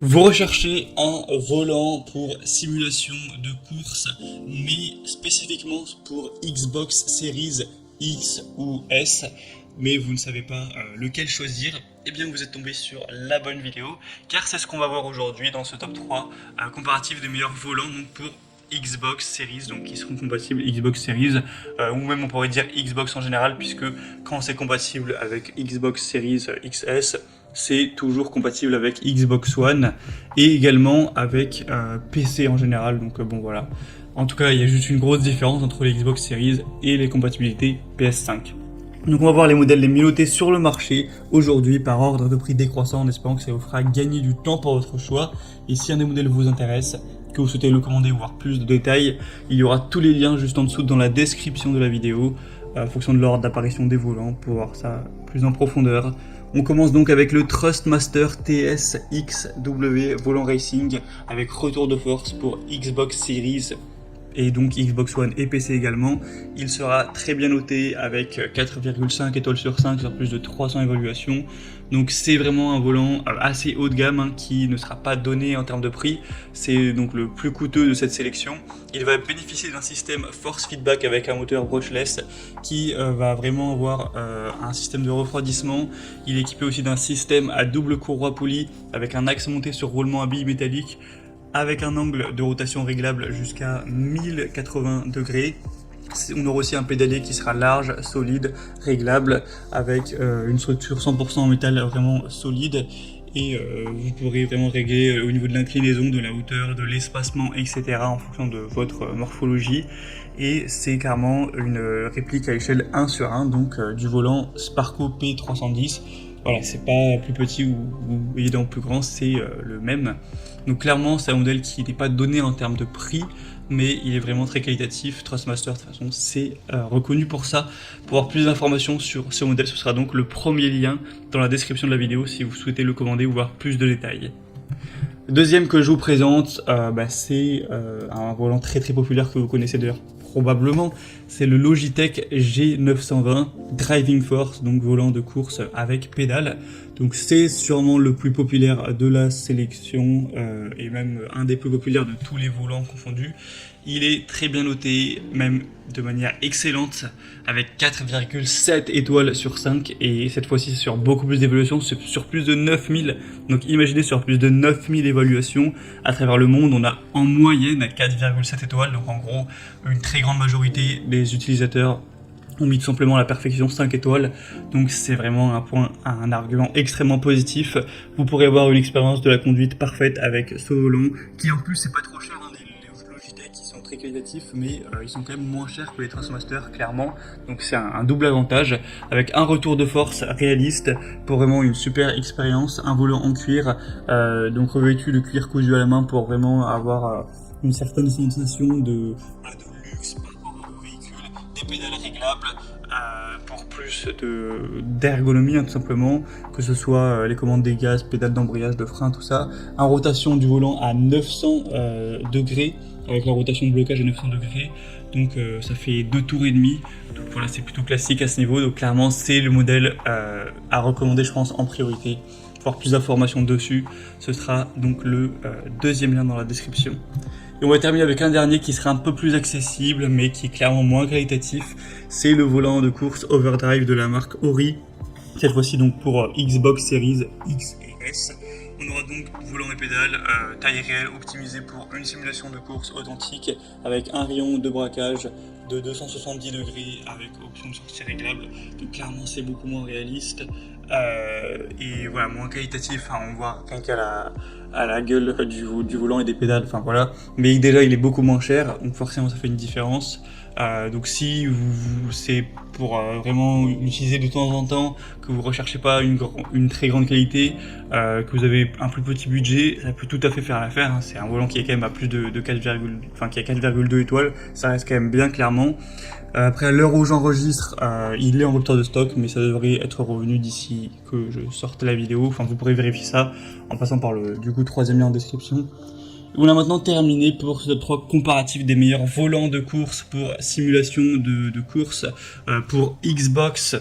Vous recherchez un volant pour simulation de course, mais spécifiquement pour Xbox Series X ou S, mais vous ne savez pas lequel choisir. Eh bien, vous êtes tombé sur la bonne vidéo, car c'est ce qu'on va voir aujourd'hui dans ce top 3 comparatif des meilleurs volants donc pour Xbox Series, donc qui seront compatibles Xbox Series, ou même on pourrait dire Xbox en général, puisque quand c'est compatible avec Xbox Series XS, c'est toujours compatible avec Xbox One et également avec PC en général. Donc bon voilà. En tout cas, il y a juste une grosse différence entre les Xbox Series et les compatibilités PS5. Donc on va voir les modèles les mieux notés sur le marché aujourd'hui par ordre de prix décroissant en espérant que ça vous fera gagner du temps pour votre choix. Et si un des modèles vous intéresse, que vous souhaitez le commander ou voir plus de détails, il y aura tous les liens juste en dessous dans la description de la vidéo en fonction de l'ordre d'apparition des volants pour voir ça plus en profondeur. On commence donc avec le Thrustmaster TS-XW Volant Racing avec retour de force pour Xbox Series et donc Xbox One et PC également. Il sera très bien noté avec 4,5 étoiles sur 5 sur plus de 300 évaluations. Donc c'est vraiment un volant assez haut de gamme qui ne sera pas donné en termes de prix. C'est donc le plus coûteux de cette sélection. Il va bénéficier d'un système force feedback avec un moteur brushless qui va vraiment avoir un système de refroidissement. Il est équipé aussi d'un système à double courroie polie avec un axe monté sur roulement à billes métalliques, avec un angle de rotation réglable jusqu'à 1080 degrés. On aura aussi un pédalier qui sera large, solide, réglable, avec une structure 100% en métal vraiment solide. Et vous pourrez vraiment régler au niveau de l'inclinaison, de la hauteur, de l'espacement, etc. en fonction de votre morphologie. Et c'est clairement une réplique à échelle 1 sur 1, donc du volant Sparco P310. Voilà, c'est pas plus petit ou évidemment plus grand, c'est le même. Donc clairement, c'est un modèle qui n'est pas donné en termes de prix, mais il est vraiment très qualitatif. Thrustmaster, de toute façon, c'est reconnu pour ça. Pour avoir plus d'informations sur ce modèle, ce sera donc le premier lien dans la description de la vidéo si vous souhaitez le commander ou voir plus de détails. Le deuxième que je vous présente, c'est un volant très populaire que vous connaissez d'ailleurs probablement, c'est le Logitech G920 Driving Force, donc volant de course avec pédale. Donc c'est sûrement le plus populaire de la sélection et même un des plus populaires de tous les volants confondus. Il est très bien noté, même de manière excellente, avec 4,7 étoiles sur 5, et cette fois-ci sur beaucoup plus d'évaluations, sur plus de 9000. Donc imaginez sur plus de 9000 évaluations à travers le monde, on a en moyenne 4,7 étoiles, donc en gros une très grande majorité des utilisateurs ont mis tout simplement à la perfection 5 étoiles, donc c'est vraiment un argument extrêmement positif. Vous pourrez avoir une expérience de la conduite parfaite avec ce volant, qui en plus c'est pas trop cher, hein, les Logitech qui sont très qualitatifs, mais ils sont quand même moins chers que les Thrustmaster, clairement, donc c'est un double avantage, avec un retour de force réaliste pour vraiment une super expérience, un volant en cuir, donc revêtu de cuir cousu à la main pour vraiment avoir une certaine sensation de luxe par rapport au véhicule, des pédales réglables pour plus d'ergonomie, hein, tout simplement, que ce soit les commandes des gaz, pédales d'embrayage, de frein, tout ça, en rotation du volant à 900 degrés, avec la rotation de blocage à 900 degrés, donc ça fait 2 tours et demi, donc voilà, c'est plutôt classique à ce niveau, donc clairement c'est le modèle à recommander, je pense, en priorité. Pour avoir plus d'informations dessus, ce sera donc le deuxième lien dans la description. Et on va terminer avec un dernier qui sera un peu plus accessible, mais qui est clairement moins qualitatif. C'est le volant de course Overdrive de la marque Ori. Cette fois-ci donc pour Xbox Series X et S. On aura donc volant et pédale, taille réelle optimisée pour une simulation de course authentique, avec un rayon de braquage de 270 degrés avec option de sortie réglable. Donc clairement c'est beaucoup moins réaliste et voilà, moins qualitatif, hein, on voit rien qu'à la gueule du volant et des pédales, enfin voilà, mais déjà il est beaucoup moins cher, donc forcément ça fait une différence. Donc si c'est pour vraiment l'utiliser de temps en temps, que vous recherchez pas une très grande qualité, que vous avez un plus petit budget, ça peut tout à fait faire l'affaire, hein. C'est un volant qui est quand même à plus de 4,2 étoiles, ça reste quand même bien, clairement. Après, à l'heure où j'enregistre, il est en rupture de stock, mais ça devrait être revenu d'ici que je sorte la vidéo. Enfin, vous pourrez vérifier ça en passant par le troisième lien en description. On a maintenant terminé pour ce top 3 comparatif des meilleurs volants de course pour simulation de course pour Xbox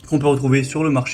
qu'on peut retrouver sur le marché.